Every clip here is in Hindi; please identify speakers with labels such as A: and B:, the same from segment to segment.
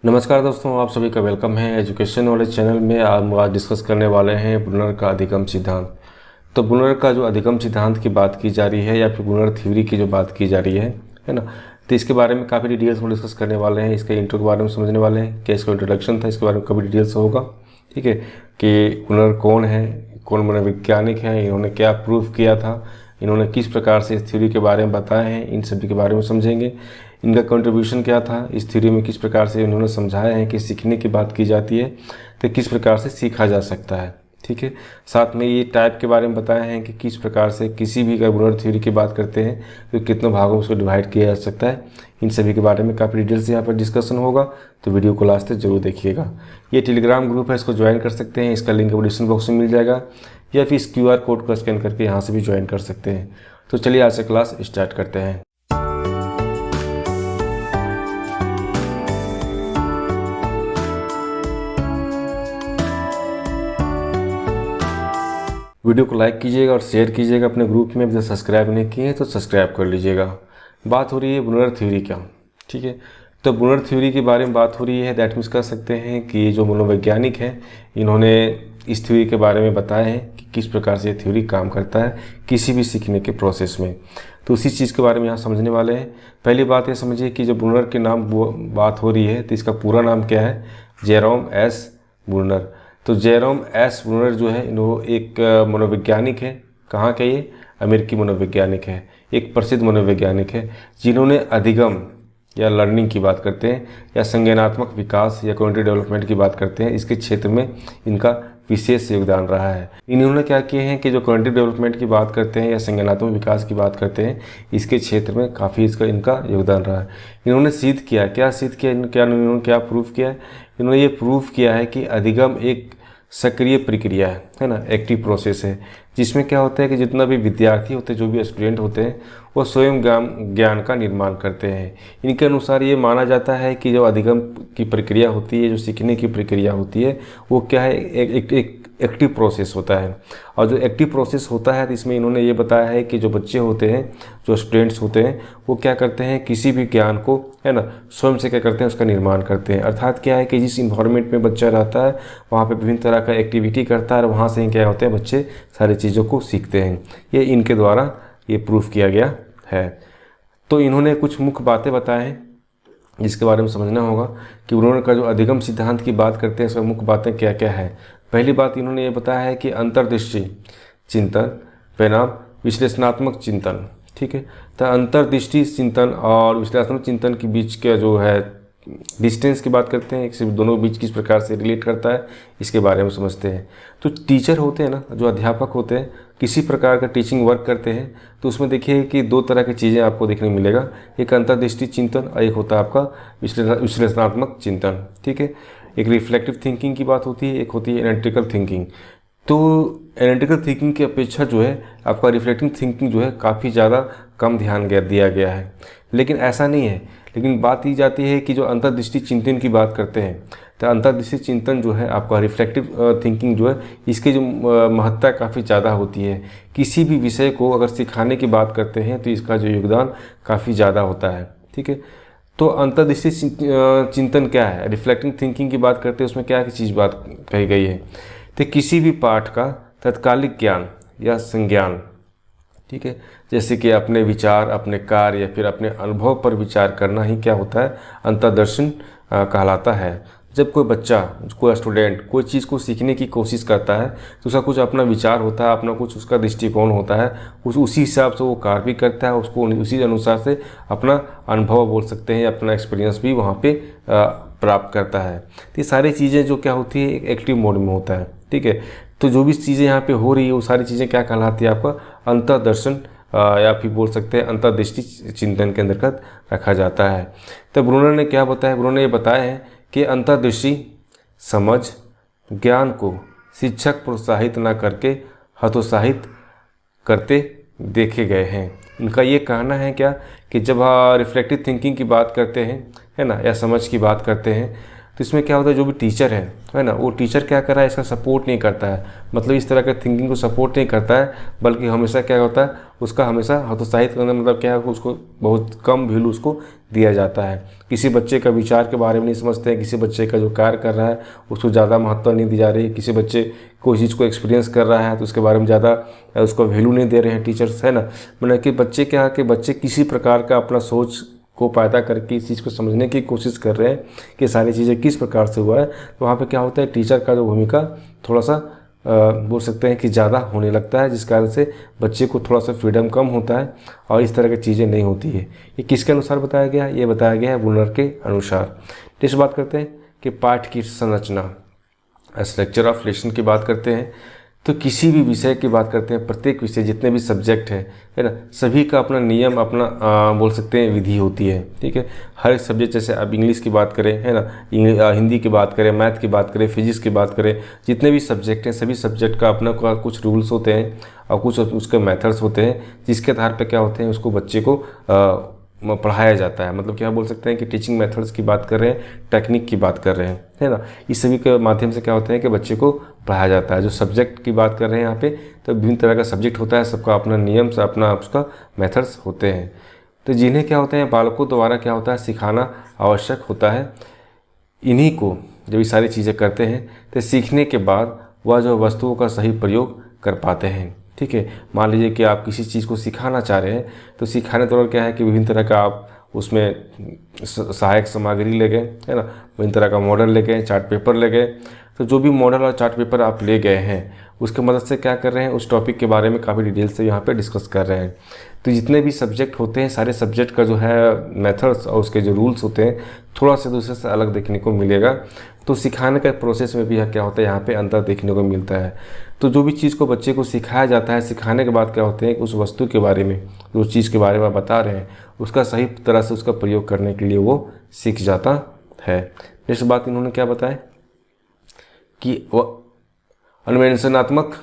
A: नमस्कार दोस्तों, आप सभी का वेलकम है एजुकेशन नॉलेज चैनल में। आज डिस्कस करने वाले हैं ब्रूनर का अधिगम सिद्धांत। तो ब्रूनर का जो अधिगम सिद्धांत की बात की जा रही है या फिर ब्रूनर थ्योरी की जो बात की जा रही है ना, तो इसके बारे में काफ़ी डिटेल्स में डिस्कस करने वाले हैं। इसके इंट्रो के बारे में समझने वाले हैं, क्या इसका इंट्रोडक्शन था, इसके बारे में काफ़ी डिटेल्स होगा। ठीक है, कि ब्रूनर कौन है, कौन मनोवैज्ञानिक है, इन्होंने क्या प्रूफ किया था, इन्होंने किस प्रकार से इस थ्योरी के बारे में बताया है, इन सभी के बारे में समझेंगे। इनका कंट्रीब्यूशन क्या था इस थ्योरी में, किस प्रकार से इन्होंने समझाया है कि सीखने की बात की जाती है तो किस प्रकार से सीखा जा सकता है। ठीक है, साथ में ये टाइप के बारे में बताया है कि किस प्रकार से किसी भी ब्रूनर थ्योरी की बात करते हैं तो कितने भागों में उसको डिवाइड किया जा सकता है। इन सभी के बारे में काफ़ी डिटेल्स यहाँ पर डिस्कशन होगा, तो वीडियो को लास्ट तक जरूर देखिएगा। ये टेलीग्राम ग्रुप है, इसको ज्वाइन कर सकते हैं, इसका लिंक डिस्क्रिप्शन बॉक्स में मिल जाएगा, या फिर इस QR कोड को स्कैन करके यहाँ से भी ज्वाइन कर सकते हैं। तो चलिए आज से क्लास स्टार्ट करते हैं। वीडियो को लाइक कीजिएगा और शेयर कीजिएगा अपने ग्रुप में। अभी सब्सक्राइब नहीं किए हैं तो सब्सक्राइब कर लीजिएगा। बात हो रही है ब्रूनर थ्योरी का। ठीक है, तो ब्रूनर थ्योरी के बारे में बात हो रही है। दैट मीन्स कह सकते हैं कि जो मनोवैज्ञानिक हैं इन्होंने इस थ्योरी के बारे में बताया है कि किस प्रकार से ये थ्योरी काम करता है किसी भी सीखने के प्रोसेस में। तो उसी चीज़ के बारे में यहाँ समझने वाले हैं। पहली बात ये समझिए कि जो ब्रूनर के नाम बात हो रही है तो इसका पूरा नाम क्या है, जेरोम एस ब्रूनर। तो जेरोम एस ब्रूनर जो है वो एक मनोवैज्ञानिक है। कहाँ के, ये अमेरिकी मनोवैज्ञानिक है, एक प्रसिद्ध मनोवैज्ञानिक है जिन्होंने अधिगम या लर्निंग की बात करते हैं या संज्ञानात्मक विकास या कॉग्निटिव डेवलपमेंट की बात करते हैं, इसके क्षेत्र में इनका विशेष योगदान रहा है। इन्होंने क्या किए हैं कि जो कॉग्निटिव डेवलपमेंट की बात करते हैं या संज्ञानात्मक विकास की बात करते हैं, इसके क्षेत्र में काफ़ी इनका योगदान रहा है। इन्होंने सिद्ध किया, इन्होंने क्या प्रूफ किया, इन्होंने ये प्रूफ किया है कि अधिगम एक सक्रिय प्रक्रिया है ना, एक्टिव प्रोसेस है, जिसमें क्या होता है कि जितना भी विद्यार्थी होते हैं, जो भी स्टूडेंट होते हैं, वो स्वयं ज्ञान का निर्माण करते हैं। इनके अनुसार ये माना जाता है कि जो अधिगम की प्रक्रिया होती है, जो सीखने की प्रक्रिया होती है, वो क्या है, एक एक्टिव प्रोसेस होता है। और जो एक्टिव प्रोसेस होता है तो इसमें इन्होंने ये बताया है कि जो बच्चे होते हैं, जो स्टूडेंट्स होते हैं, वो क्या करते हैं, किसी भी ज्ञान को है ना स्वयं से क्या करते हैं, उसका निर्माण करते हैं। अर्थात क्या है कि जिस इन्वायरमेंट में बच्चा रहता है वहाँ पे विभिन्न तरह का एक्टिविटी करता है और वहाँ से क्या होते हैं, बच्चे सारी चीज़ों को सीखते हैं। ये इनके द्वारा ये प्रूफ किया गया है। तो इन्होंने कुछ मुख्य बातें बताए हैं जिसके बारे में समझना होगा कि ब्रूनर का जो अधिगम सिद्धांत की बात करते हैं, इसमें मुख्य बातें क्या क्या है। पहली बात इन्होंने ये बताया है कि अंतर्दृष्टि चिंतन बनाम विश्लेषणात्मक चिंतन। ठीक है, तो अंतर्दृष्टि चिंतन और विश्लेषणात्मक चिंतन के बीच का जो है डिस्टेंस की बात करते हैं, एक दोनों के बीच किस प्रकार से रिलेट करता है, इसके बारे में समझते हैं। तो टीचर होते हैं ना, जो अध्यापक होते हैं, किसी प्रकार का टीचिंग वर्क करते हैं तो उसमें देखिए कि दो तरह की चीज़ें आपको देखने को मिलेगा, एक अंतर्दृष्टि चिंतन और एक होता है आपका विश्लेषणात्मक चिंतन। ठीक है, एक रिफ्लेक्टिव थिंकिंग की बात होती है, एक होती है एनालिटिकल थिंकिंग। तो एनालिटिकल थिंकिंग की अपेक्षा जो है आपका रिफ्लेक्टिव थिंकिंग जो है काफ़ी ज़्यादा कम ध्यान दिया गया है, लेकिन ऐसा नहीं है। लेकिन बात की जाती है कि जो अंतर्दृष्टि चिंतन की बात करते हैं तो अंतर्दृष्टि चिंतन जो है आपका रिफ्लेक्टिव थिंकिंग जो है, इसकी जो महत्ता काफ़ी ज़्यादा होती है। किसी भी विषय को अगर सिखाने की बात करते हैं तो इसका जो योगदान काफ़ी ज़्यादा होता है। ठीक है, तो अंतर्दृष्टि चिंतन क्या है, रिफ्लेक्टिव थिंकिंग की बात करते हैं, उसमें क्या चीज़ बात कही गई है, तो किसी भी पाठ का तत्कालिक ज्ञान या संज्ञान, ठीक है, जैसे कि अपने विचार, अपने कार्य या फिर अपने अनुभव पर विचार करना ही क्या होता है, अंतर्दर्शन कहलाता है। जब कोई बच्चा, कोई स्टूडेंट कोई चीज़ को सीखने की कोशिश करता है तो उसका कुछ अपना विचार होता है, अपना कुछ उसका दृष्टिकोण होता है, उसी हिसाब से वो कार्य भी करता है, उसको उसी अनुसार से अपना अनुभव बोल सकते हैं, अपना एक्सपीरियंस भी वहाँ पे प्राप्त करता है। तो ये सारी चीज़ें जो क्या होती है, एक एक्टिव मोड में होता है। ठीक है, तो जो भी चीज़ें यहाँ पे हो रही है वो सारी चीज़ें क्या कहलाती है, आपका अंतर्दर्शन या फिर बोल सकते हैं अंतर्दृष्टि चिंतन के अंतर्गत रखा जाता है। तो ब्रूनर ने क्या बताया, ब्रूनर ने ये बताया है कि अंतर्दृष्टि समझ ज्ञान को शिक्षक प्रोत्साहित न करके हतोत्साहित करते देखे गए हैं। इनका ये कहना है क्या कि जब रिफ्लेक्टिव थिंकिंग की बात करते हैं है ना, या समझ की बात करते हैं, तो इसमें क्या होता है, जो भी टीचर है ना, वो टीचर क्या कर रहा है, इसका सपोर्ट नहीं करता है, मतलब इस तरह के थिंकिंग को सपोर्ट नहीं करता है, बल्कि हमेशा क्या होता है, उसका हमेशा हतोत्साहित करना, मतलब क्या है, उसको बहुत कम वैल्यू उसको दिया जाता है। किसी बच्चे का विचार के बारे में नहीं समझते हैं, किसी बच्चे का जो कार्य कर रहा है उसको ज़्यादा महत्व नहीं दी जा रही है, किसी बच्चे कोई चीज़ को एक्सपीरियंस कर रहा है तो उसके बारे में ज़्यादा उसको वैल्यू नहीं दे रहे हैं टीचर्स, है ना। मतलब कि बच्चे क्या है कि बच्चे किसी प्रकार का अपना सोच को पैदा करके इस चीज़ को समझने की कोशिश कर रहे हैं कि सारी चीज़ें किस प्रकार से हुआ है। तो वहाँ पे क्या होता है, टीचर का जो भूमिका थोड़ा सा बोल सकते हैं कि ज़्यादा होने लगता है, जिस कारण से बच्चे को थोड़ा सा फ्रीडम कम होता है और इस तरह की चीज़ें नहीं होती है। ये किसके अनुसार बताया गया है, ये बताया गया है बुनर के अनुसार। नेक्स्ट बात करते हैं कि पाठ की संरचना, स्ट्रक्चर ऑफ लेसन की बात करते हैं। तो किसी भी विषय की बात करते हैं, प्रत्येक विषय जितने भी सब्जेक्ट है ना, सभी का अपना नियम, अपना बोल सकते हैं विधि होती है, ठीक है। हर एक सब्जेक्ट, जैसे अब इंग्लिश की बात करें, है ना, हिंदी की बात करें, मैथ की बात करें, फिजिक्स की बात करें, जितने भी सब्जेक्ट हैं सभी सब्जेक्ट का अपना कुछ रूल्स होते हैं और कुछ उसके मेथड्स होते हैं, जिसके आधार पर क्या होते हैं, उसको बच्चे को पढ़ाया जाता है। मतलब क्या बोल सकते हैं कि टीचिंग मेथड्स की बात कर रहे हैं, टेक्निक की बात कर रहे हैं, है ना। इस सभी के माध्यम से क्या होता है कि बच्चे को पढ़ाया जाता है। जो सब्जेक्ट की बात कर रहे हैं यहाँ पे, तो विभिन्न तरह का सब्जेक्ट होता है, सबका अपना नियम से अपना उसका मेथड्स होते हैं, तो जिन्हें क्या होते हैं बालकों द्वारा क्या होता है सिखाना आवश्यक होता है। इन्हीं को जब ये सारी चीज़ें करते हैं तो सीखने के बाद वह जो वस्तुओं का सही प्रयोग कर पाते हैं, ठीक है। मान लीजिए कि आप किसी चीज़ को सिखाना चाह रहे हैं, तो सिखाने दौरान क्या है कि विभिन्न तरह का आप उसमें सहायक सामग्री ले गए, है ना, विभिन्न तरह का मॉडल ले गए, चार्ट पेपर ले गए। तो जो भी मॉडल और चार्ट पेपर आप ले गए हैं उसके मदद से क्या कर रहे हैं, उस टॉपिक के बारे में काफ़ी डिटेल से यहाँ पे डिस्कस कर रहे हैं। तो जितने भी सब्जेक्ट होते हैं, सारे सब्जेक्ट का जो है मेथड्स और उसके जो रूल्स होते हैं थोड़ा सा दूसरे से अलग देखने को मिलेगा। तो सिखाने का प्रोसेस में भी क्या होता है, यहाँ पे अंतर देखने को मिलता है। तो जो भी चीज़ को बच्चे को सिखाया जाता है, सिखाने के बाद क्या होते हैं कि उस वस्तु के बारे में, जो चीज़ के बारे में बता रहे हैं, उसका सही तरह से उसका प्रयोग करने के लिए वो सीख जाता है। नेक्स्ट बात इन्होंने क्या बताया कि वह अन्वेषणात्मक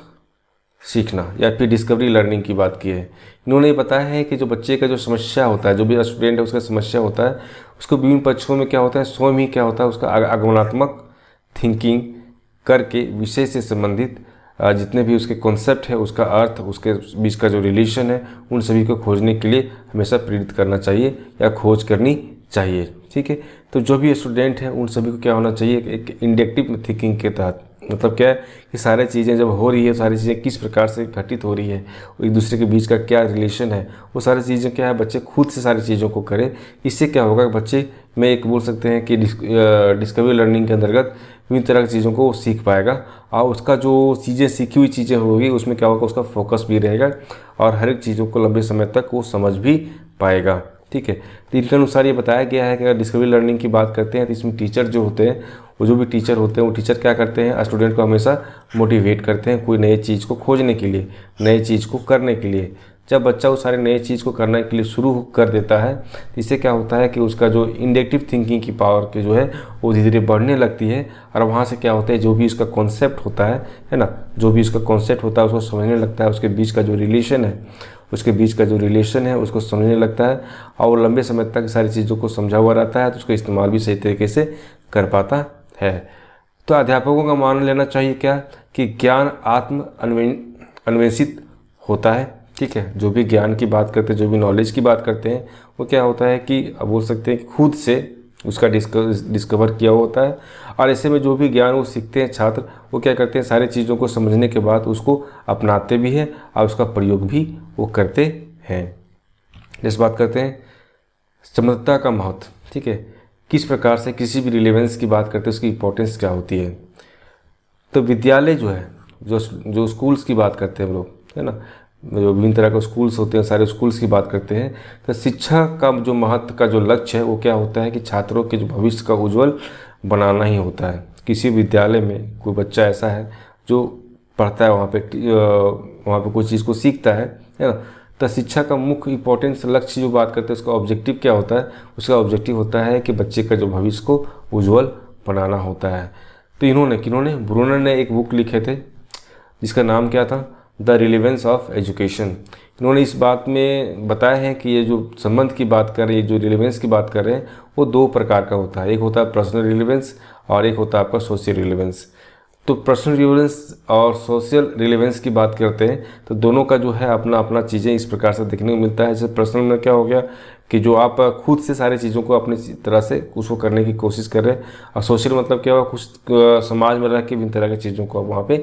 A: सीखना या फिर डिस्कवरी लर्निंग की बात की है। इन्होंने बताया है कि जो बच्चे का जो समस्या होता है, जो भी स्टूडेंट है उसका समस्या होता है, उसको विभिन्न पक्षों में क्या होता है, स्वयं ही क्या होता है उसका आगमनात्मक थिंकिंग करके विषय से संबंधित जितने भी उसके कॉन्सेप्ट है, उसका अर्थ, उसके बीच का जो रिलेशन है, उन सभी को खोजने के लिए हमेशा प्रेरित करना चाहिए या खोज करनी चाहिए, ठीक है। तो जो भी स्टूडेंट हैं उन सभी को क्या होना चाहिए, एक इंडक्टिव थिंकिंग के तहत, मतलब क्या है कि सारी चीज़ें जब हो रही है, सारी चीज़ें किस प्रकार से घटित हो रही है, एक दूसरे के बीच का क्या रिलेशन है, वो सारी चीज़ें क्या है बच्चे खुद से सारी चीज़ों को करें। इससे क्या होगा कि बच्चे में एक बोल सकते हैं कि डिस्कवरी लर्निंग के अंतर्गत विभिन्न तरह की चीज़ों को वो सीख पाएगा और उसका जो चीज़ें सीखी हुई चीज़ें होगी उसमें क्या होगा, उसका फोकस भी रहेगा और हर एक चीज़ों को लंबे समय तक वो समझ भी पाएगा, ठीक है। तो इनके अनुसार ये बताया गया है कि अगर डिस्कवरी लर्निंग की बात करते हैं तो इसमें टीचर जो होते हैं, वो जो भी टीचर होते हैं वो टीचर क्या करते हैं, स्टूडेंट को हमेशा मोटिवेट करते हैं कोई नई चीज़ को खोजने के लिए, नई चीज़ को करने के लिए। जब बच्चा उस सारे नई चीज़ को करने के लिए शुरू कर देता है तो इससे क्या होता है कि उसका जो इंडक्टिव थिंकिंग की पावर के जो है वो धीरे धीरे बढ़ने लगती है और वहाँ से क्या होता है, जो भी उसका कॉन्सेप्ट होता है ना, जो भी उसका कॉन्सेप्ट होता है उसको समझने लगता है, उसके बीच का जो रिलेशन है उसको समझने लगता है और वो लंबे समय तक सारी चीज़ों को समझा हुआ रहता है, तो उसका इस्तेमाल भी सही तरीके से कर पाता है। तो अध्यापकों का मान लेना चाहिए क्या कि ज्ञान आत्म अन्वेषित होता है, ठीक है। जो भी ज्ञान की बात करते हैं, जो भी नॉलेज की बात करते हैं, वो क्या होता है कि अब बोल सकते हैं कि खुद से उसका डिस्कवर किया होता है और ऐसे में जो भी ज्ञान वो सीखते हैं छात्र, वो क्या करते हैं सारी चीज़ों को समझने के बाद उसको अपनाते भी हैं और उसका प्रयोग भी वो करते हैं। जैसे बात करते हैं समर्थता का महत्व, ठीक है, किस प्रकार से किसी भी रिलेवेंस की बात करते हैं उसकी इंपॉर्टेंस क्या होती है। तो विद्यालय जो है, जो स्कूल्स की बात करते हैं हम लोग, है ना, जो विभिन्न तरह के स्कूल्स होते हैं, सारे स्कूल्स की बात करते हैं। तो शिक्षा का जो महत्व का जो लक्ष्य है वो क्या होता है कि छात्रों के जो भविष्य का उज्जवल बनाना ही होता है। किसी विद्यालय में कोई बच्चा ऐसा है जो पढ़ता है, वहाँ पे कोई चीज़ को सीखता है ना, तो शिक्षा का मुख्य इंपॉर्टेंस लक्ष्य जो बात करते हैं उसका ऑब्जेक्टिव क्या होता है, उसका ऑब्जेक्टिव होता है कि बच्चे का जो भविष्य को उज्जवल बनाना होता है। तो किन्होंने ब्रूनर ने एक बुक लिखे थे जिसका नाम क्या था, द रिलेवेंस ऑफ एजुकेशन। इन्होंने इस बात में बताया है कि ये जो संबंध की बात कर रहे हैं, जो रिलेवेंस की बात कर रहे हैं, वो दो प्रकार का होता है। एक होता है पर्सनल रिलेवेंस और एक होता है आपका सोशल रिलेवेंस। तो पर्सनल रिलेवेंस और सोशल रिलेवेंस की बात करते हैं तो दोनों का जो है अपना अपना चीज़ें इस प्रकार से देखने को मिलता है। जैसे पर्सनल में क्या हो गया कि जो आप खुद से सारी चीज़ों को अपनी तरह से उसको करने की कोशिश कर रहे हैं, और सोशल मतलब क्या हुआ, कुछ समाज में रह के विभिन्न तरह की चीज़ों को आप वहाँ पे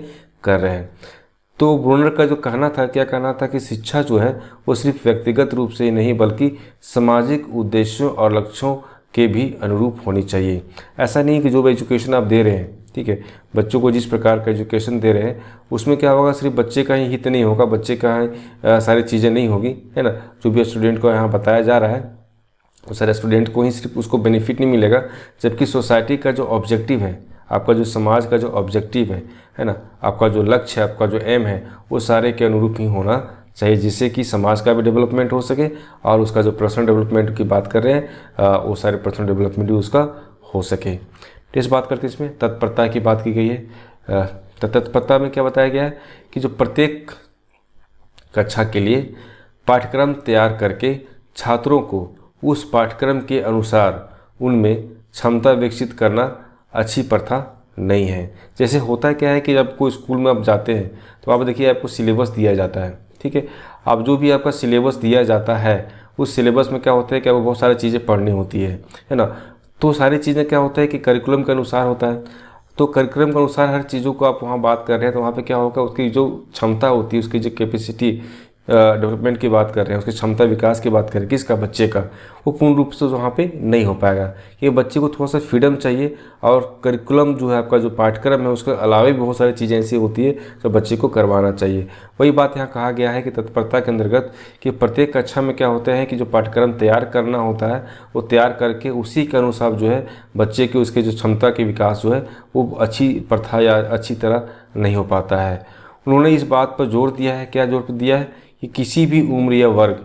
A: कर रहे हैं। तो ब्रूनर का जो कहना था, क्या कहना था कि शिक्षा जो है वो सिर्फ व्यक्तिगत रूप से ही नहीं बल्कि सामाजिक उद्देश्यों और लक्ष्यों के भी अनुरूप होनी चाहिए। ऐसा नहीं कि जो भी एजुकेशन आप दे रहे हैं, ठीक है, बच्चों को जिस प्रकार का एजुकेशन दे रहे हैं उसमें क्या होगा, सिर्फ बच्चे का ही हित नहीं होगा, बच्चे का ही सारी चीज़ें नहीं होगी, है ना। जो भी स्टूडेंट को यहाँ बताया जा रहा है वो सारे स्टूडेंट को ही सिर्फ उसको बेनिफिट नहीं मिलेगा, जबकि सोसाइटी का जो ऑब्जेक्टिव है, आपका जो समाज का जो ऑब्जेक्टिव है ना, आपका जो लक्ष्य है, आपका जो एम है, वो सारे के अनुरूप ही होना चाहिए, जिससे कि समाज का भी डेवलपमेंट हो सके और उसका जो पर्सनल डेवलपमेंट की बात कर रहे हैं वो सारे पर्सनल डेवलपमेंट भी उसका हो सके। तो इस बात करते हैं, इसमें तत्परता की बात की गई है। तो तत्परता में क्या बताया गया है कि जो प्रत्येक कक्षा के लिए पाठ्यक्रम तैयार करके छात्रों को उस पाठ्यक्रम के अनुसार उनमें क्षमता विकसित करना अच्छी प्रथा नहीं है। जैसे होता क्या है कि जब कोई स्कूल में आप जाते हैं तो आप देखिए आपको सिलेबस दिया जाता है, ठीक है। अब जो भी आपका सिलेबस दिया जाता है उस सिलेबस में क्या होता है कि आपको बहुत सारी चीज़ें पढ़नी होती है ना। तो सारी चीज़ें क्या होता है कि करिकुलम के अनुसार होता है, तो करिकुलम के अनुसार हर चीज़ों को आप वहाँ बात कर रहे हैं, तो वहाँ पे क्या होगा, उसकी जो क्षमता होती है, उसकी जो कैपेसिटी डेवलपमेंट की बात कर रहे हैं, उसकी क्षमता विकास की बात करें किसका, बच्चे का, वो पूर्ण रूप से वहाँ पे नहीं हो पाएगा। ये बच्चे को थोड़ा सा फ्रीडम चाहिए, और करिकुलम जो है आपका जो पाठ्यक्रम है उसके अलावा भी बहुत सारी चीज़ें ऐसी होती है जो बच्चे को करवाना चाहिए। वही बात यहाँ कहा गया है कि तत्परता के अंतर्गत कि प्रत्येक कक्षा में क्या होता है कि जो पाठ्यक्रम तैयार करना होता है वो तैयार करके उसी के अनुसार जो है बच्चे की उसके जो क्षमता के विकास जो है वो अच्छी प्रथा या अच्छी तरह नहीं हो पाता है। उन्होंने इस बात पर जोर दिया है, क्या जोर दिया है कि किसी भी उम्र या वर्ग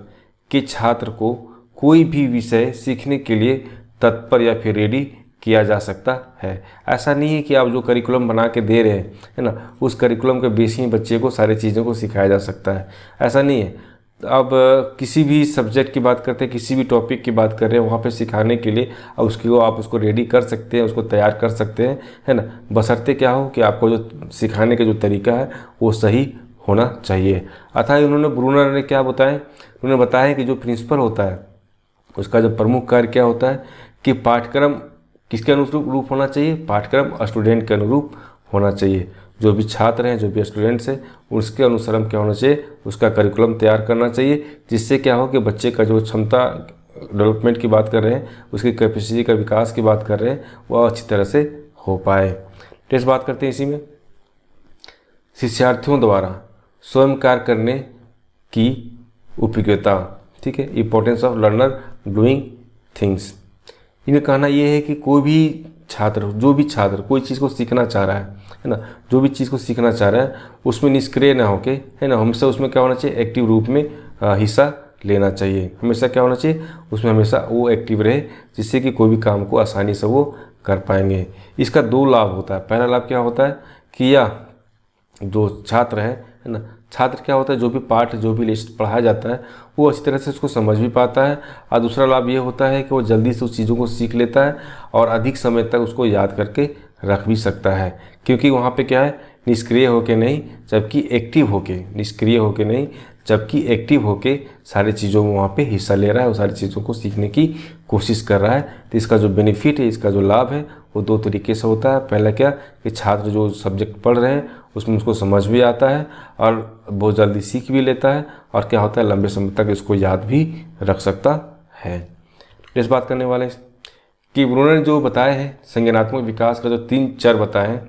A: के छात्र को कोई भी विषय सीखने के लिए तत्पर या फिर रेडी किया जा सकता है। ऐसा नहीं है कि आप जो करिकुलम बना के दे रहे हैं, है ना, उस करिकुलम के बेस ही बच्चे को सारी चीज़ों को सिखाया जा सकता है, ऐसा नहीं है। अब किसी भी सब्जेक्ट की बात करते हैं, किसी भी टॉपिक की बात कर रहे हैं, वहाँ पे सिखाने के लिए अब उसको आप उसको रेडी कर सकते हैं, उसको तैयार कर सकते हैं, है ना, बशर्ते क्या हो कि आपको जो सिखाने का जो तरीका है वो सही होना चाहिए। अतः उन्होंने ब्रूनर ने क्या बताया, उन्होंने बताया कि जो प्रिंसिपल होता है उसका जो प्रमुख कार्य क्या होता है कि पाठ्यक्रम किसके अनुरूप होना चाहिए, पाठ्यक्रम स्टूडेंट के अनुरूप होना चाहिए। जो भी छात्र हैं, जो भी स्टूडेंट्स हैं, उसके अनुसार क्या होना चाहिए, उसका करिकुलम तैयार करना चाहिए, जिससे क्या हो कि बच्चे का जो क्षमता डेवलपमेंट की बात कर रहे हैं, उसकी कैपेसिटी का विकास की बात कर रहे हैं, वह अच्छी तरह से हो पाए। तो इस बात करते हैं इसी में शिक्षार्थियों द्वारा स्वयं कार्य करने की उपयोगिता, ठीक है, importance of learner doing things. इनका कहना यह है कि कोई भी छात्र, जो भी छात्र कोई चीज़ को सीखना चाह रहा है ना, जो भी चीज़ को सीखना चाह रहा है उसमें निष्क्रिय ना होके, है ना, हमेशा उसमें क्या होना चाहिए, एक्टिव रूप में हिस्सा लेना चाहिए। हमेशा क्या होना चाहिए, उसमें हमेशा वो एक्टिव रहे, जिससे कि कोई भी काम को आसानी से वो कर पाएंगे। इसका दो लाभ होता है। पहला लाभ क्या होता है कि यह जो छात्र है ना, छात्र क्या होता है, जो भी पाठ, जो भी लिस्ट पढ़ाया जाता है वो अच्छी तरह से उसको समझ भी पाता है, और दूसरा लाभ ये होता है कि वो जल्दी से उस चीज़ों को सीख लेता है और अधिक समय तक उसको याद करके रख भी सकता है, क्योंकि वहाँ पे क्या है, निष्क्रिय होके नहीं जबकि एक्टिव होके, निष्क्रिय होके नहीं जबकि एक्टिव होके सारी चीज़ों में वहाँ पे हिस्सा ले रहा है और सारी चीज़ों को सीखने की कोशिश कर रहा है। तो इसका जो बेनिफिट है, इसका जो लाभ है वो दो तरीके से होता है। पहला क्या कि छात्र जो सब्जेक्ट पढ़ रहे हैं उसमें उसको समझ भी आता है और बहुत जल्दी सीख भी लेता है, और क्या होता है, लंबे समय तक इसको याद भी रख सकता है। इस बात करने वाले कि ब्रूनर ने जो बताया है संज्ञानात्मक विकास का जो 3 चर बताए हैं,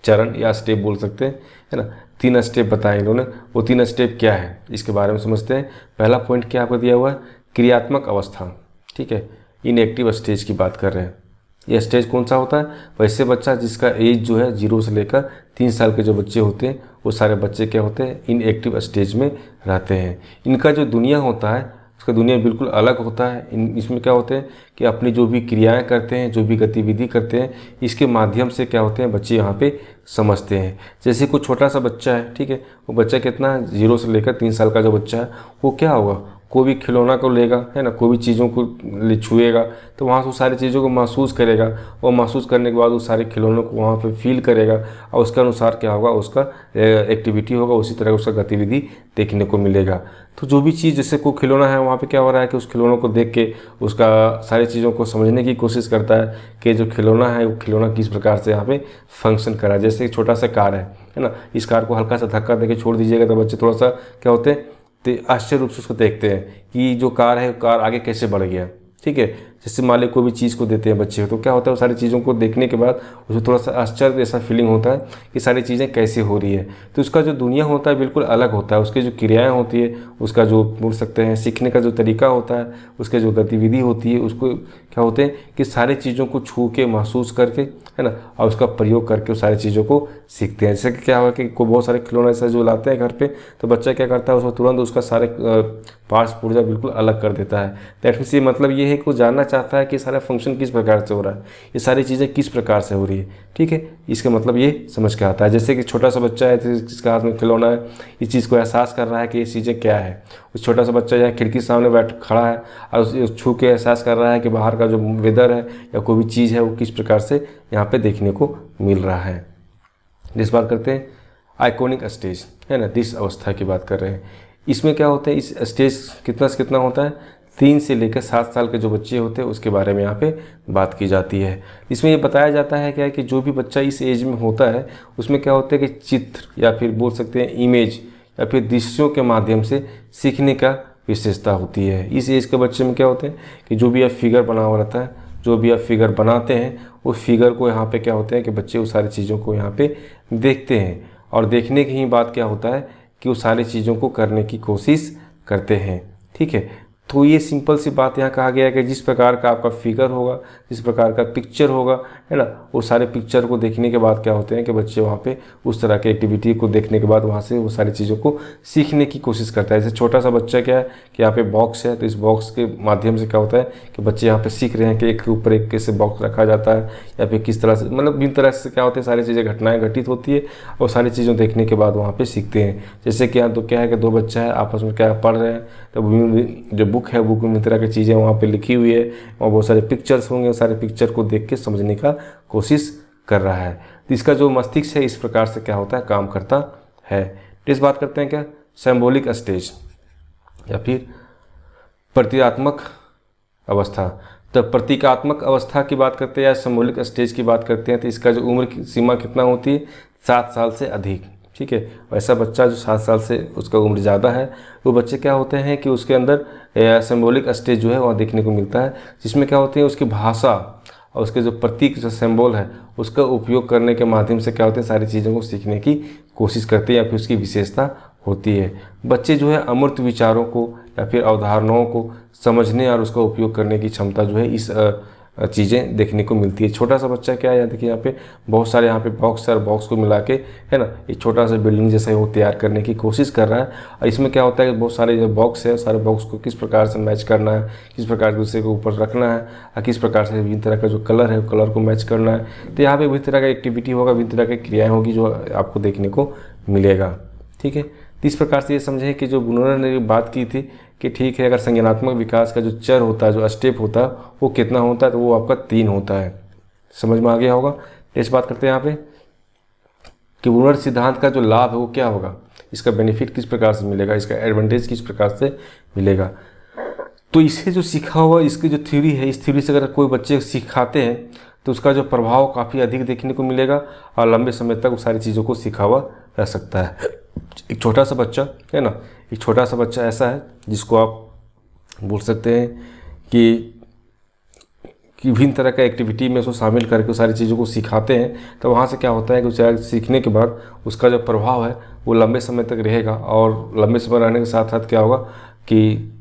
A: चरण या स्टेप बोल सकते हैं, है ना, 3 स्टेप बताए इन्होंने। वो 3 स्टेप क्या है इसके बारे में समझते हैं। पहला पॉइंट क्या आपको दिया हुआ है, क्रियात्मक अवस्था, ठीक है, इनएक्टिव स्टेज की बात कर रहे हैं। यह स्टेज कौन सा होता है, वैसे बच्चा जिसका एज जो है 0 से लेकर 3 साल के जो बच्चे होते हैं वो सारे बच्चे क्या होते हैं, इनएक्टिव स्टेज में रहते हैं। इनका जो दुनिया होता है उसका दुनिया बिल्कुल अलग होता है। इसमें क्या होते हैं कि अपनी जो भी क्रियाएं करते हैं, जो भी गतिविधि करते हैं, इसके माध्यम से क्या होते हैं बच्चे यहाँ पे समझते हैं। जैसे कोई छोटा सा बच्चा है, ठीक है, वो बच्चा कितना 0 से लेकर 3 साल का जो बच्चा है वो क्या होगा, कोई भी खिलौना को लेगा, है ना, कोई भी चीज़ों को छुएगा तो वहाँ से उस सारी चीज़ों को महसूस करेगा, और महसूस करने के बाद उस सारे खिलौनों को वहाँ पे फील करेगा, और उसके अनुसार क्या होगा, उसका एक्टिविटी होगा, उसी तरह उसका गतिविधि देखने को मिलेगा। तो जो भी चीज़, जैसे कोई खिलौना है, वहाँ पे क्या हो रहा है कि उस खिलौनों को देख के उसका सारी चीज़ों को समझने की कोशिश करता है कि जो खिलौना है वो खिलौना किस प्रकार से यहाँ पे फंक्शन कर रहा है। जैसे एक छोटा सा कार है ना, इस कार को हल्का सा धक्का देके छोड़ दीजिएगा तो बच्चे थोड़ा सा क्या होते हैं, तो आश्चर्य रूप से उसको देखते हैं कि जो कार है, कार आगे कैसे बढ़ गया। ठीक है, जैसे मान ली कोई भी चीज़ को देते हैं बच्चे तो क्या होता है, वो सारी चीज़ों को देखने के बाद उसे थोड़ा सा आश्चर्य जैसा फीलिंग होता है कि सारी चीज़ें कैसे हो रही है। तो उसका जो दुनिया होता है बिल्कुल अलग होता है, उसकी जो क्रियाएं होती है, उसका जो बोल सकते हैं सीखने का जो तरीका होता है, उसके जो गतिविधि होती है, उसको क्या होते हैं कि सारी चीज़ों को छू के महसूस करके, है ना, और उसका प्रयोग करके उस सारी चीज़ों को सीखते हैं। जैसे कि क्या हुआ कि कोई बहुत सारे खिलौने ऐसे जो लाते हैं घर पे, तो बच्चा क्या करता है, उसको तुरंत उसका सारे पार्ट्स पुर्जा बिल्कुल अलग कर देता है। दैट मीन्स ये मतलब ये है कि वो जानना चाहता है कि सारा फंक्शन किस प्रकार से हो रहा है, ये सारी चीज़ें किस प्रकार से हो रही है। ठीक है, इसका मतलब ये समझ के आता है। जैसे कि छोटा सा बच्चा है जिसका हाथ में खिलौना है, इस चीज़ को एहसास कर रहा है कि ये चीज़ें क्या है। उस छोटा सा बच्चा यहाँ खिड़की सामने बैठ खड़ा है और उस छू के एहसास कर रहा है कि बाहर का जो वेदर है या कोई भी चीज़ है वो किस प्रकार से यहाँ पे देखने को मिल रहा है। जिस बात करते हैं आइकॉनिक स्टेज, है ना, दिस अवस्था की बात कर रहे हैं। इसमें क्या होता है, इस स्टेज कितना से कितना होता है, 3 से लेकर 7 साल के जो बच्चे होते हैं उसके बारे में यहाँ पे बात की जाती है। इसमें ये बताया जाता है क्या है कि जो भी बच्चा इस एज में होता है उसमें क्या होता है कि चित्र या फिर बोल सकते हैं इमेज या फिर दृश्यों के माध्यम से सीखने का विशेषता होती है। इस एज के बच्चे में क्या होते हैं कि जो भी आप फिगर बना हुआ रहता है, जो भी आप फिगर बनाते हैं उस फिगर को यहाँ पे क्या होता है कि बच्चे उस सारी चीज़ों को यहाँ पे देखते हैं, और देखने की ही बात क्या होता है कि वो सारी चीज़ों को करने की कोशिश करते हैं। ठीक है, तो ये सिंपल सी बात यहाँ कहा गया है कि जिस प्रकार का आपका फिगर होगा, जिस प्रकार का पिक्चर होगा, है ना, वो सारे पिक्चर को देखने के बाद क्या होते हैं कि बच्चे वहाँ पे उस तरह के एक्टिविटी को देखने के बाद वहाँ से वो सारी चीज़ों को सीखने की कोशिश करता है। जैसे छोटा सा बच्चा क्या है कि यहाँ पे बॉक्स है, तो इस बॉक्स के माध्यम से क्या होता है कि बच्चे यहाँ पे सीख रहे हैं कि एक के ऊपर एक कैसे बॉक्स रखा जाता है या फिर किस तरह से, मतलब विभिन्न तरह से क्या होता है सारी चीज़ें घटनाएँ घटित होती है और सारी चीज़ों देखने के बाद वहाँ पर सीखते हैं। जैसे कि यहाँ तो क्या है कि 2 बच्चा है आपस में क्या पढ़ रहे हैं, तो जो बुक है, बुक में तरह की चीज़ें वहाँ पे लिखी हुई है और बहुत सारे पिक्चर्स होंगे, सारे पिक्चर को देख के समझने का कोशिश कर रहा है। तो इसका जो मस्तिष्क है इस प्रकार से क्या होता है, काम करता है। इस बात करते हैं क्या, सिंबॉलिक स्टेज या फिर प्रतीकात्मक अवस्था। तो प्रतीकात्मक अवस्था की बात करते हैं या सिंबॉलिक स्टेज की बात करते हैं तो इसका जो उम्र की सीमा कितना होती है, 7 साल से अधिक। ठीक है, वैसा बच्चा जो 7 साल से उसका उम्र ज़्यादा है वो बच्चे क्या होते हैं कि उसके अंदर सिंबॉलिक स्टेज जो है वहाँ देखने को मिलता है, जिसमें क्या होती है उसकी भाषा और उसके जो प्रतीक जो सिंबल है उसका उपयोग करने के माध्यम से क्या होते हैं सारी चीज़ों को सीखने की कोशिश करते हैं या फिर उसकी विशेषता होती है। बच्चे जो है अमूर्त विचारों को या फिर अवधारणाओं को समझने और उसका उपयोग करने की क्षमता जो है इस चीज़ें देखने को मिलती है। छोटा सा बच्चा क्या है, देखिए यहाँ पे बहुत सारे यहाँ पे बॉक्स है, बॉक्स को मिला के, है ना, एक छोटा सा बिल्डिंग जैसा वो तैयार करने की कोशिश कर रहा है। और इसमें क्या होता है कि बहुत सारे जो बॉक्स है, सारे बॉक्स को किस प्रकार से मैच करना है, किस प्रकार से दूसरे के ऊपर रखना है और किस प्रकार से विभिन्न तरह का जो कलर है कलर को मैच करना है। तो यहाँ पर विभिन्न तरह का एक्टिविटी होगा, विभिन्न तरह की क्रियाएँ होगी जो आपको देखने को मिलेगा। ठीक है, तो इस प्रकार से ये समझें कि जो बुनर ने बात की थी कि ठीक है, अगर संज्ञानात्मक विकास का जो चर होता है, जो स्टेप होता है वो कितना होता है, तो वो आपका 3 होता है। समझ में आ गया होगा। इस बात करते हैं यहाँ पे कि बुनर सिद्धांत का जो लाभ है वो क्या होगा, इसका बेनिफिट किस प्रकार से मिलेगा, इसका एडवांटेज किस प्रकार से मिलेगा। तो इसे जो सीखा हुआ इसकी जो थ्योरी है, इस थ्योरी से अगर कोई बच्चे सिखाते हैं तो उसका जो प्रभाव काफ़ी अधिक देखने को मिलेगा और लंबे समय तक उस सारी चीज़ों को सीखा हुआ रह सकता है। एक छोटा सा बच्चा है ना, एक छोटा सा बच्चा ऐसा है जिसको आप बोल सकते हैं कि विभिन्न तरह का एक्टिविटी में उसको शामिल करके सारी चीज़ों को सिखाते हैं, तो वहाँ से क्या होता है कि उसे सीखने के बाद उसका जो प्रभाव है वो लंबे समय तक रहेगा और लंबे समय रहने के साथ साथ क्या होगा कि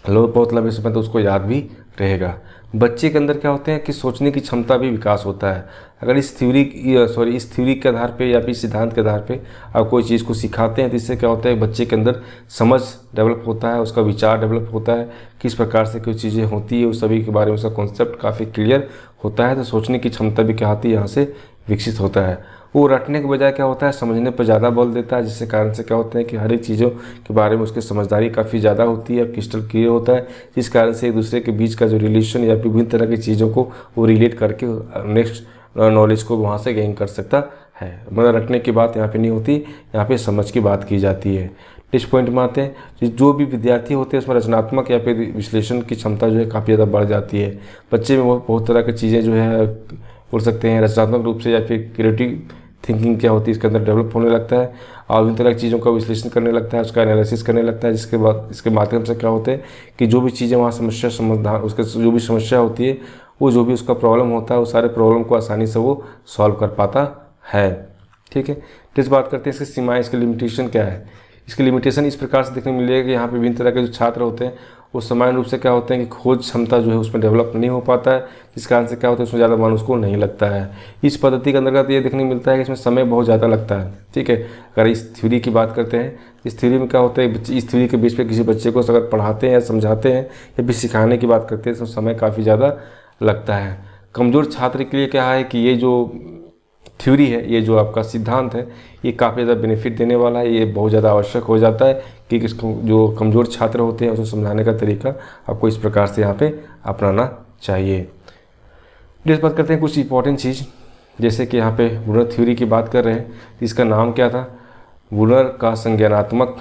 A: लोग बहुत लंबे समय तक उसको याद भी रहेगा। बच्चे के अंदर क्या होते हैं कि सोचने की क्षमता भी विकास होता है। अगर इस थ्योरी के आधार पे या फिर सिद्धांत के आधार पे आप कोई चीज़ को सिखाते हैं तो इससे क्या होता है बच्चे के अंदर समझ डेवलप होता है, उसका विचार डेवलप होता है, किस प्रकार से कोई चीज़ें होती है उस सभी के बारे में उसका कॉन्सेप्ट काफ़ी क्लियर होता है। तो सोचने की क्षमता भी क्या होती है यहाँ से विकसित होता है। वो रटने के बजाय क्या होता है, समझने पर ज़्यादा बल देता है, जिसके कारण से क्या होता है कि हर एक चीज़ों के बारे में उसकी समझदारी काफ़ी ज़्यादा होती है, क्रिस्टल क्लियर होता है, जिस कारण से एक दूसरे के बीच का जो रिलेशन या विभिन्न तरह की चीज़ों को वो रिलेट करके नेक्स्ट नॉलेज को वहाँ से गेन कर सकता है। मतलब रटने की बात यहाँ पे नहीं होती, यहाँ पे समझ की बात की जाती है। नेक्स्ट पॉइंट में आते हैं, जो भी विद्यार्थी होते हैं उसमें रचनात्मक या फिर विश्लेषण की क्षमता जो है काफ़ी ज़्यादा बढ़ जाती है। बच्चे में बहुत तरह की चीज़ें जो है बोल सकते हैं रचनात्मक रूप से या फिर क्रिएटिव थिंकिंग क्या होती है इसके अंदर डेवलप होने लगता है और विभिन्न तरह की चीज़ों का विश्लेषण करने लगता है, उसका एनालिसिस करने लगता है, जिसके बाद इसके माध्यम से क्या होता है कि जो भी चीज़ें वहाँ समस्या समाधान उसके जो भी समस्या होती है, वो जो भी उसका प्रॉब्लम होता है, वो सारे प्रॉब्लम को आसानी से वो सॉल्व कर पाता है। ठीक है, तो इस बात करते हैं इसकी सीमाएँ, इसकी लिमिटेशन क्या है। इसकी लिमिटेशन इस प्रकार से देखने मिलेगा कि यहाँ पे विभिन्न तरह के जो छात्र होते हैं वो समान रूप से क्या होते हैं कि खोज क्षमता जो है उसमें डेवलप नहीं हो पाता है, जिस कारण से क्या होता है उसमें ज़्यादा मन उसको नहीं लगता है। इस पद्धति के अंतर्गत ये देखने मिलता है कि इसमें समय बहुत ज़्यादा लगता है। ठीक है, अगर इस थ्योरी की बात करते हैं, इस थ्योरी में क्या होता है, इस थ्योरी के बेस पे किसी बच्चे को अगर पढ़ाते हैं या समझाते हैं या फिर सिखाने की बात करते हैं तो समय काफ़ी ज़्यादा लगता है। कमज़ोर छात्र के लिए क्या है कि ये जो थ्योरी है, ये जो आपका सिद्धांत है, ये काफ़ी ज़्यादा बेनिफिट देने वाला है। ये बहुत ज़्यादा आवश्यक हो जाता है कि किसको जो कमज़ोर छात्र होते हैं उसको समझाने का तरीका आपको इस प्रकार से यहाँ पे अपनाना चाहिए। इस बात करते हैं कुछ इंपॉर्टेंट चीज़, जैसे कि यहाँ पे ब्रूनर थ्योरी की बात कर रहे हैं, इसका नाम क्या था, ब्रूनर का संज्ञानात्मक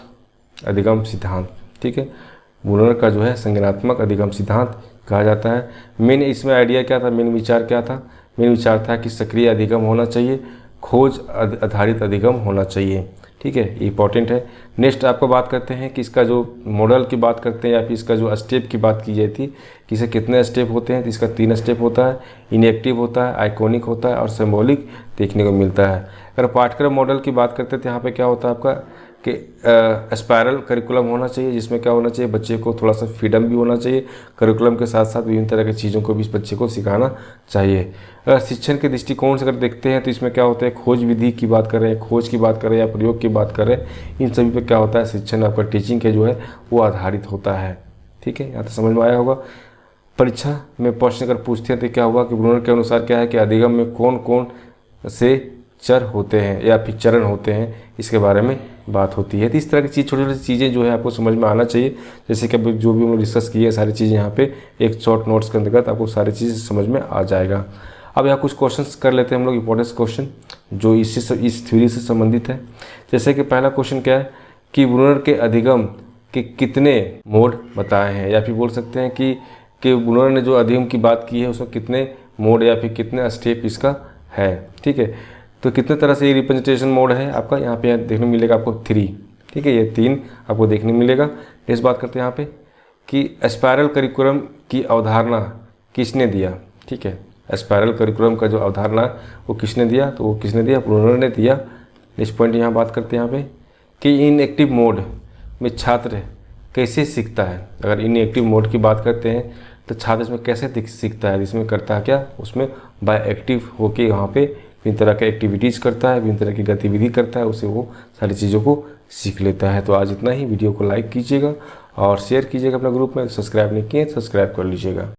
A: अधिगम सिद्धांत। ठीक है, ब्रूनर का जो है संज्ञानात्मक अधिगम सिद्धांत कहा जाता है। मेन इसमें आइडिया क्या था, मेन विचार क्या था, मेन विचार था कि सक्रिय अधिगम होना चाहिए, खोज आधारित अधिगम होना चाहिए। ठीक है, इंपॉर्टेंट है। नेक्स्ट आपको बात करते हैं कि इसका जो मॉडल की बात करते हैं या फिर इसका जो स्टेप की बात की जाती है कि इसे कितने स्टेप होते हैं, तो इसका 3 स्टेप होता है, इनएक्टिव होता है, आइकॉनिक होता है और सिंबॉलिक देखने को मिलता है। अगर पाठ्यक्रम मॉडल की बात करते हैं तो यहाँ पे क्या होता है आपका कि स्पायरल करिकुलम होना चाहिए, जिसमें क्या होना चाहिए, बच्चे को थोड़ा सा फ्रीडम भी होना चाहिए, करिकुलम के साथ साथ विभिन्न तरह की चीज़ों को भी इस बच्चे को सिखाना चाहिए। अगर शिक्षण के दृष्टिकोण से अगर देखते हैं तो इसमें क्या होता है, खोज विधि की बात कर रहे हैं, खोज की बात कर रहे हैं या प्रयोग की बात कर रहे हैं, इन सभी पे क्या होता है, शिक्षण आपका टीचिंग के जो है वो आधारित होता है। ठीक है, यहाँ तो समझ में आया होगा। परीक्षा में प्रश्न अगर पूछते हैं तो क्या हुआ कि ब्रूनर के अनुसार क्या है कि अधिगम में कौन कौन से चर होते हैं या फिर चरण होते हैं, इसके बारे में बात होती है। तो इस तरह की चीज़, छोटी छोटी चीज़ें जो है आपको समझ में आना चाहिए। जैसे कि जो भी हमने डिस्कस किए सारी चीज़ें यहाँ पे एक शॉर्ट नोट्स के अंतर्गत आपको सारी चीज़ें समझ में आ जाएगा। अब यहाँ कुछ क्वेश्चंस कर लेते हैं हम लोग, इंपॉर्टेंट क्वेश्चन जो इस थ्योरी से संबंधित है। जैसे कि पहला क्वेश्चन क्या है कि ब्रूनर के अधिगम के कितने मोड बताए हैं, या फिर बोल सकते हैं कि ब्रूनर ने जो अधिगम की बात की है उसमें कितने मोड या फिर कितने स्टेप इसका है। ठीक है, तो कितने तरह से ये रिप्रेजेंटेशन मोड है आपका यहाँ पे देखने मिलेगा आपको 3। ठीक है, ये 3 आपको देखने मिलेगा। इस बात करते हैं यहाँ पे कि स्पायरल करिकुलम की अवधारणा किसने दिया। ठीक है, स्पायरल करिकुलम का जो अवधारणा वो किसने दिया, तो वो किसने दिया, ब्रूनर ने दिया। नेक्स्ट पॉइंट यहाँ बात करते हैं यहाँ पे कि इनएक्टिव मोड में छात्र कैसे सीखता है। अगर इनएक्टिव मोड की बात करते हैं तो छात्र इसमें कैसे सीखता है, इसमें करता है क्या, उसमें बाय एक्टिव होके वहाँ पे विभिन्न तरह के एक्टिविटीज़ करता है, विभिन्न तरह की गतिविधि करता है, उससे वो सारी चीज़ों को सीख लेता है। तो आज इतना ही। वीडियो को लाइक कीजिएगा और शेयर कीजिएगा अपने ग्रुप में। सब्सक्राइब नहीं किए सब्सक्राइब कर लीजिएगा।